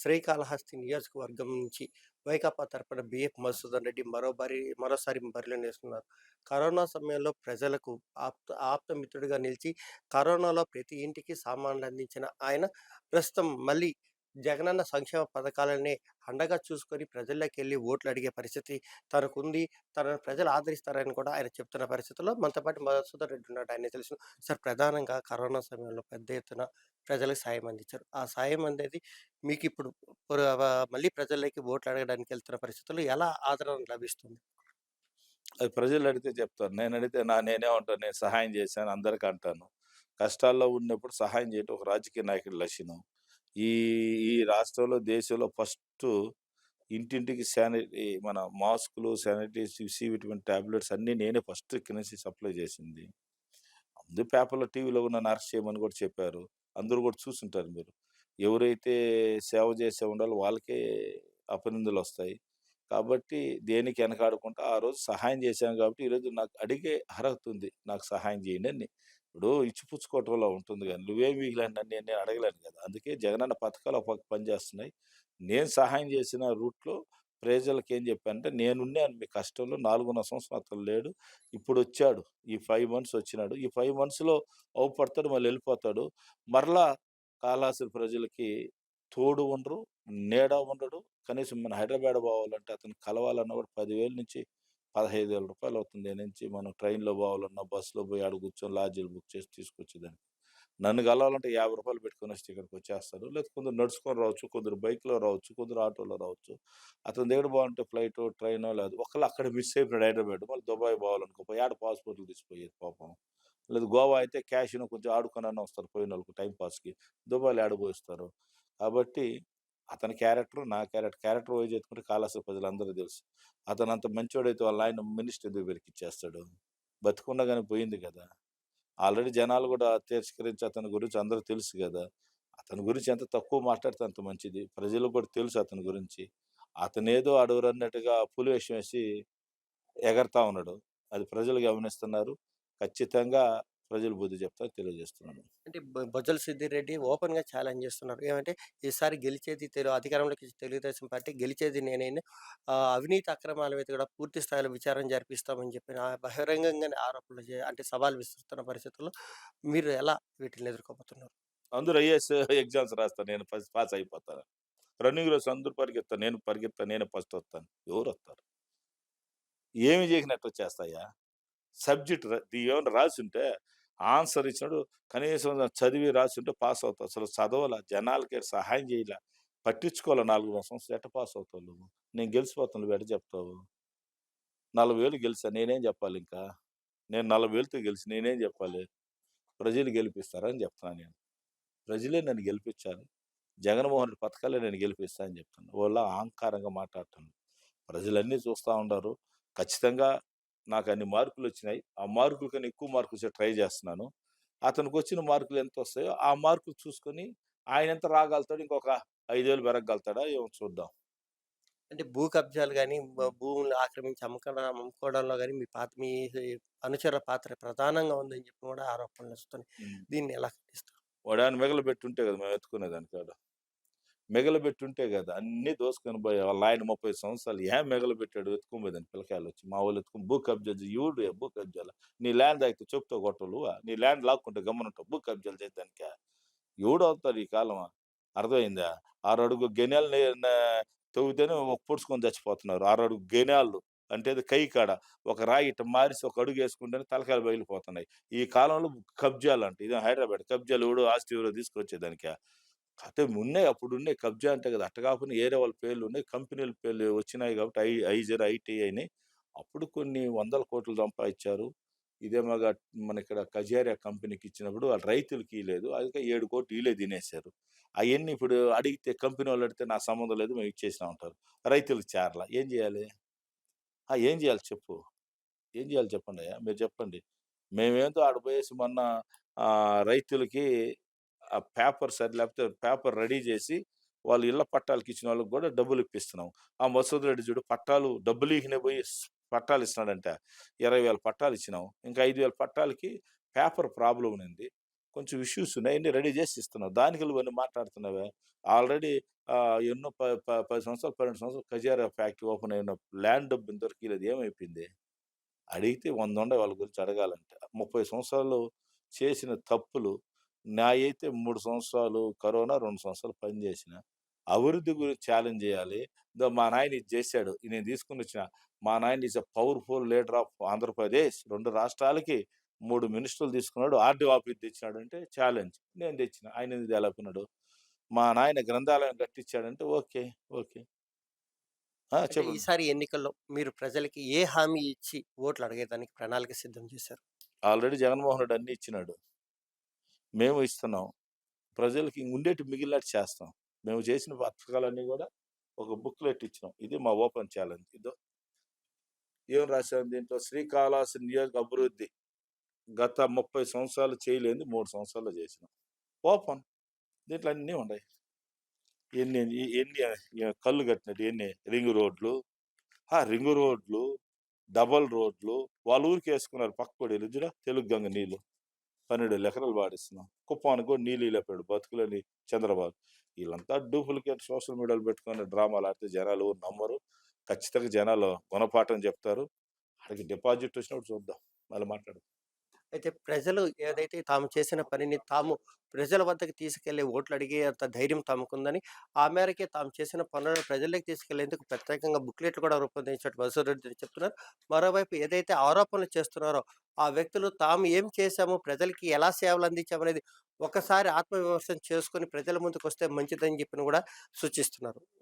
శ్రీకాళహస్తి నియోజకవర్గం నుంచి వైకాపా తరపున బిఎఫ్ మధుసూదన్ రెడ్డి మరోసారి బరిలో నిలుస్తున్నారు. కరోనా సమయంలో ప్రజలకు ఆప్తమిత్రుడిగా నిలిచి కరోనాలో ప్రతి ఇంటికి సామాన్లు అందించిన ఆయన ప్రస్తుతం మళ్ళీ జగనన్న సంక్షేమ పథకాలనే అండగా చూసుకొని ప్రజల్లోకెళ్ళి ఓట్లు అడిగే పరిస్థితి తనకుంది. తనను ప్రజలు ఆదరిస్తారని కూడా ఆయన చెప్తున్న పరిస్థితుల్లో మనతో పాటు మధుసూదన్ రెడ్డి ఉన్నాడు. ఆయనకి తెలుసు. సార్, ప్రధానంగా కరోనా సమయంలో పెద్ద ఎత్తున ప్రజలకు సాయం అందించారు. ఆ సాయం అనేది మీకిప్పుడు మళ్ళీ ప్రజల్లోకి ఓట్లు అడగడానికి వెళ్తున్న పరిస్థితుల్లో ఎలా ఆదరణ లభిస్తుంది? అది ప్రజలు అడిగితే చెప్తారు. నేనడిగితే నేనేమంటాను, నేను సహాయం చేశాను అందరికి అంటాను. కష్టాల్లో ఉన్నప్పుడు సహాయం చేయటం ఒక రాజకీయ నాయకుడి లక్షణం. ఈ ఈ రాష్ట్రంలో, దేశంలో ఫస్టు ఇంటింటికి మన మాస్కులు, శానిటైజ్, సి విటమిన్ టాబ్లెట్స్ అన్నీ నేనే ఫస్ట్ ఇక్కడి నుంచి సప్లై చేసింది. ముందు పేపర్‌లో, టీవీలో నన్ను అరెస్ట్ చేయమని కూడా చెప్పారు. అందరూ కూడా చూసుంటారు మీరు. ఎవరైతే సేవ చేసే ఉండాలో వాళ్ళకే అపనిందలొస్తాయి. కాబట్టి దేనికి వెనకాడకుండా ఆ రోజు సహాయం చేశాను కాబట్టి ఈరోజు నాకు అడిగే అర్హత ఉంది. నాకు సహాయం చేయండి అని. ఇప్పుడు ఇచ్చిపుచ్చుకోవటంలో ఉంటుంది గానీ, నువ్వేం మిగిలాను అని నేను అడగలేను కదా! అందుకే జగనన్న పథకాలు ఒక పక్క పనిచేస్తున్నాయి. నేను సహాయం చేసిన రూట్‌లో ప్రజలకేం చెప్పానంటే, నేనున్నాను మీ కష్టంలో 4.5 సంవత్సరం అతను లేడు. ఇప్పుడొచ్చాడు. ఈ 5 మంత్స్ వచ్చినాడు. ఈ 5 మంత్స్‌లో అవుపడతాడు, మళ్ళీ ఎళ్ళిపోతాడు. మరలా కాళహస్తి ప్రజలకి తోడు ఉండరు, నీడ ఉండడు. కనీసం మన హైదరాబాద్ పోవాలంటే అతన్ని కలవాలన్నా కూడా 10,000 నుంచి రూ. 15,000 అవుతుంది. ఈడ నుంచి మనం ట్రైన్‌లో పోవాలన్నా, బస్సులో పోయి ఆడ కూర్చొని లాడ్జీలు బుక్ చేసి తీసుకొచ్చేదానికి. నన్ను కలవాలంటే రూ. 50 పెట్టుకొనొస్తే ఇక్కడికొచ్చేస్తారు. లేదా కొందరు నడుచుకొని రావచ్చు, కొందరు బైక్‌లో రావచ్చు, కొందరు ఆటోలో రావచ్చు. అతని దగ్గర పోవాలంటే ఫ్లైటో, ట్రైనో లేదు. ఒకళ్ళు అక్కడ మిస్ అయిపోయాడు హైదరాబాద్. మళ్ళీ దుబాయ్ పోవాలనుకో, ఏడ పాస్‌పోర్ట్‌లు తీసిపోయేది పాపం. లేదు గోవా అయితే క్యాష్‌ను కొంచెం ఆడుకొనన్నా వస్తారు పోయినోళ్ళకి టైమ్ పాస్‌కి. దుబాయ్‌లో ఏడ పోయిస్తారు. కాబట్టి అతని క్యారెక్టర్, నా క్యారెక్టర్, క్యారెక్టర్ వైస్ ఎత్తుకుంటే కాళహస్తి ప్రజలందరికీ తెలుసు. అతనంత మంచోడైతే వాళ్ళ నాయన మినిస్టర్ ఎందుకు బెరికిచ్చేస్తాడు? బతికుండగానే పోయింది గదా! ఆల్రెడీ జనాలు గూడా తిరస్కరించి అతని గురించి అందరికి తెలుసు గదా! అతని గురించి ఎంత తక్కువ మాట్లాడితే అంత మంచిది. ప్రజలకు కూడా తెలుసు అతని గురించి. అతనేదో అడవురన్నట్టుగా పులి వేషం వేసి ఎగరతా ఉన్నాడు. అది ప్రజలు గమనిస్తున్నారు. ఖచ్చితంగా ప్రజలు బుద్ధి చెప్తారని తెలియజేస్తున్నాను. అంటే బొజ్జల సిద్దిరెడ్డి ఓపెన్‌గా ఛాలెంజ్ చేస్తున్నారు. ఏమంటే ఈసారి గెలిచేది అధికారంలోకి వచ్చే తెలుగుదేశం పార్టీ గెలిచేది నేనే. అవినీతి అక్రమాల మీద కూడా పూర్తి స్థాయిలో విచారణ జరిపిస్తామని చెప్పిన బహిరంగంగానే ఆరోపణలు అంటే సవాల్ విసురుతున్న పరిస్థితుల్లో మీరు ఎలా వీటిని ఎదుర్కోబోతున్నారు? అందరూ ఐఏఎస్ ఎగ్జామ్స్ రాస్తారు. నేను ఫస్ట్ పాస్ అయిపోతాను. రన్నింగ్ రేస్ అందరూ పరిగెత్తారు. నేను పరిగెత్తా, నేనే ఫస్ట్ వస్తాను. ఎవరొస్తారు? ఏమి చేయకున్నట్టు వచ్చేస్తాయా? సబ్జెక్ట్ ఏమన్నా రాసుంటే ఆన్సర్ ఇచ్చినప్పుడు కనీసం చదివి రాసుంటే పాస్ అవుతావు. అసలు చదవలా, జనాలకి సహాయం చేయలా, పట్టించుకోవాలా 4 సంవత్సరాలు ఎట్ట పాస్ అవుతావు నువ్వు? నేను గెలిసిపోతాను నువ్వు ఎట్ట చెప్తావు? 40,000 గెలిసా నేనేం చెప్పాలింకా? నేను 40,000తో గెలిసి నేనేం చెప్పాలి? ప్రజలు గెలిపిస్తారని చెప్తున్నా నేను. ప్రజలే నన్ను గెలిపించాలి. జగన్‌మోహన్ రెడ్డి పథకాలే నేను గెలిపిస్తా అని చెప్తున్నా. ఓళ్ళ అహంకారంగా మాట్లాడటం. ప్రజలన్నీ చూస్తా ఉండారు. ఖచ్చితంగా నాకన్ని మార్కులొచ్చినాయి. ఆ మార్కుల కన్నా ఎక్కువ మార్కులొచ్చేట్టు ట్రై చేస్తున్నాను. అతనికొచ్చిన మార్కులు ఎంతొస్తాయో, ఆ మార్కులు చూసుకొని ఆయనెంత రాగలుగుతాడో ఇంకొక 5,000 పెరగగలుగుతాడా ఏమో చూద్దాం. అంటే భూ కబ్జాలు గాని, భూములు ఆక్రమించి అమ్ముకోవడంలో గాని మీ అనుచరుల పాత్ర ప్రధానంగా ఉందని చెప్పి కూడా ఆరోపణలొస్తున్నాయి. హ్మ్. దీన్ని ఎలా ఖండిస్తారు? వాడేమన్నా మిగలబెట్టుంటే కదా మేము ఎత్తుకునేదానికి. మిగలబెట్టుంటే గదా! అన్నీ దోసుకొని పోయే వాళ్ళాయన 30 సంవత్సరాలు మిగలబెట్టాడు ఎత్తుకొని పోయేదానికి పిల్లకాయలొచ్చి. మా వోళ్ళు ఎత్తుకొని భూ కబ్జా ఎవడు భూ కబ్జాల? నీ ల్యాండ్ తాకితే చెప్పుతో కొట్టవు నువ్వా? నీ ల్యాండ్ లాక్కుంటే గమ్మునుంటావు. భూ కబ్జాలు చేసేదానికా? ఎవడవుతారు ఈ కాలమ? అర్థమైందా? ఆరడుగు గెనాలు తవ్వితేనే పొడుచుకొని చచ్చిపోతున్నారు. ఆరడుగు గెనాలు అంటే అది కై కాడ. ఒక రాయి ఇట్ట మారిసి ఒక అడుగేసుకుంటేనే తలకాయలు పగిలిపోతున్నాయి. ఈ కాలంలో కబ్జాలంట. ఇదేం హైదరాబాద్ కబ్జాలు ఆస్తి ఎవరో తీసుకొచ్చేదానికా? అంటే ఉన్నాయి. అప్పుడున్నాయి కబ్జా అంటే కదా! అట్ట కాకపోయినా ఏరే వాళ్ళ పేర్లున్నాయి. కంపెనీల పేర్లు వచ్చినాయి కాబట్టి ఐజర్, ఐటీ అయినాయి. అప్పుడు కొన్ని వందల కోట్లు సంపాదిచ్చారు. ఇదేమోగా మనకిక్కడ కజారియా కంపెనీకి ఇచ్చినప్పుడు వాళ్ళు రైతులకి ఇయలేదు. అందుకే 7,00,00,000 ఈళ్ళే తినేశారు. అయన్నీ ఇప్పుడు అడిగితే కంపెనీవోళ్ళు అడిగితే నాకు సంబంధం లేదు మేము ఇచ్చేసినాం అంటారు. రైతులకు చేరల. ఏం చేయాలి? ఏం చేయాలి చెప్పు? ఏం చేయాలి చెప్పండయ్యా? మీరు చెప్పండి. మేమేందో ఆడ పోయేసి మొన్న రైతులకి పేపర్స్ లేకపోతే పేపర్ రెడీ చేసి, వాళ్ళు ఇళ్ళ పట్టాలకిచ్చిన వాళ్ళకి గూడా డబ్బులిప్పిస్తున్నాం. ఆ మసూద్ రెడ్డి చూడు పట్టాలు డబ్బులీకనే పోయి పట్టాలిస్తున్నాడంట. 20,000 పట్టాలిచ్చినాం. ఇంకా 5,000 పట్టాలకి పేపర్ ప్రాబ్లమ్ ఉన్నింది. కొంచెం ఇష్యూస్ ఉన్నాయి. అయన్నీ రెడీ చేసి ఇస్తున్నాం. దానికి నువ్వన్నీ మాట్లాడుతున్నావే? ఆల్రెడీ ఎన్నో 10 సంవత్సరాలు, 12 సంవత్సరాలు ఖజారా ఫ్యాక్టరీ ఓపెన్ అయిన ల్యాండ్ డబ్బు ఇంతవరకు ఇయలేదు. ఏమైపోయింది? అడిగితే 100 ఉండయి వాళ్ళ గురించి అడగాలంటే. 30 సంవత్సరాలు చేసిన తప్పులు, నాయైతే 3 సంవత్సరాలు కరోనా, 2 సంవత్సరాలు పని చేసిన. అభివృద్ధి గురించి ఛాలెంజ్ చేయాలి. మా నాయన ఇది చేశాడు. ఇది నేను తీసుకొనొచ్చిన. మా నాయన is a powerful leader of Andhra Pradesh. 2 రాష్ట్రాలకి 3 మినిస్టర్‌లు తీసుకున్నాడు. ఆర్‌డీఓ ఆఫీస్ తెచ్చినాడంటే ఛాలెంజ్. నేను తెచ్చిన. ఆయన ఎందుకు తేలేకపోయినాడు? మా నాయన గ్రంథాలయం కట్టించాడంటే ఓకే. ఓకే. అంటే చెప్పండి. ఈసారి ఎన్నికల్లో మీరు ప్రజలకి ఏ హామీ ఇచ్చి ఓట్లు అడిగేదానికి ప్రణాళిక సిద్ధం చేశారు? ఆల్రెడీ జగన్మోహన్ రెడ్డి అన్నీ ఇచ్చినాడు. మేము ఇస్తున్నాం. ప్రజలకి ఉండేటివి మిగిలినట్టు చేస్తాం. మేము చేసిన పథకాలన్నీ గూడా ఒక బుక్‌లెట్ ఇచ్చినాం. ఇది మా ఓపెన్ ఛాలెంజ్. ఇదో ఏం రాసాం దీంట్లో శ్రీకాళహస్తి నియోజక అభివృద్ధి. గత 30 సంవత్సరాలు చేయలేనిది 3 సంవత్సరాల్లో చేసినాం. ఓపెన్. దీంట్లో అన్నీ ఉన్నాయి. ఎన్ని ఎన్ని కళ్ళు కట్టినట్టు ఎన్ని రింగ్ రోడ్లు. రింగ్ రోడ్లు, డబుల్ రోడ్లు వాళ్ళ ఊరికేసుకున్నారు పక్కపొడిలు చూడు తెలుగు గంగ నీళ్ళు. 12 ఎకరాలు పాడిస్తున్నాం. కుప్పానికి కూడా నీళ్ళు ఇయలేకపోయాడు బతుకులని చంద్రబాబు. వీళ్ళంతా డూప్లికేట్ సోషల్ మీడియాలో పెట్టుకొని డ్రామాలు ఆడితే జనాలు ఎవరు నమ్మరు. ఖచ్చితంగా జనాలు గుణపాఠం చెప్తారు. ఆడికి డిపాజిట్ వచ్చినప్పుడు చూద్దాం. మళ్ళీ మాట్లాడదాం. అయితే ప్రజలు ఏదైతే తాము చేసిన పనిని తాము ప్రజల వద్దకు తీసుకెళ్ళి ఓట్లు అడిగే అంత ధైర్యం తమకుందని, ఆ మేరకే తాము చేసిన పనులను ప్రజల్లోకి తీసుకెళ్లేందుకు ప్రత్యేకంగా బుక్‌లెట్లు కూడా రూపొందించినట్టు బసవరెడ్డి చెప్తున్నారు. మరోవైపు ఏదైతే ఆరోపణలు చేస్తున్నారో, ఆ వ్యక్తులు తాము ఏం చేశాము, ప్రజలకి ఎలా సేవలు అందించామనేది ఒకసారి ఆత్మవిమర్శన చేసుకొని ప్రజల ముందుకొస్తే మంచిదని చెప్పిన కూడా సూచిస్తున్నారు.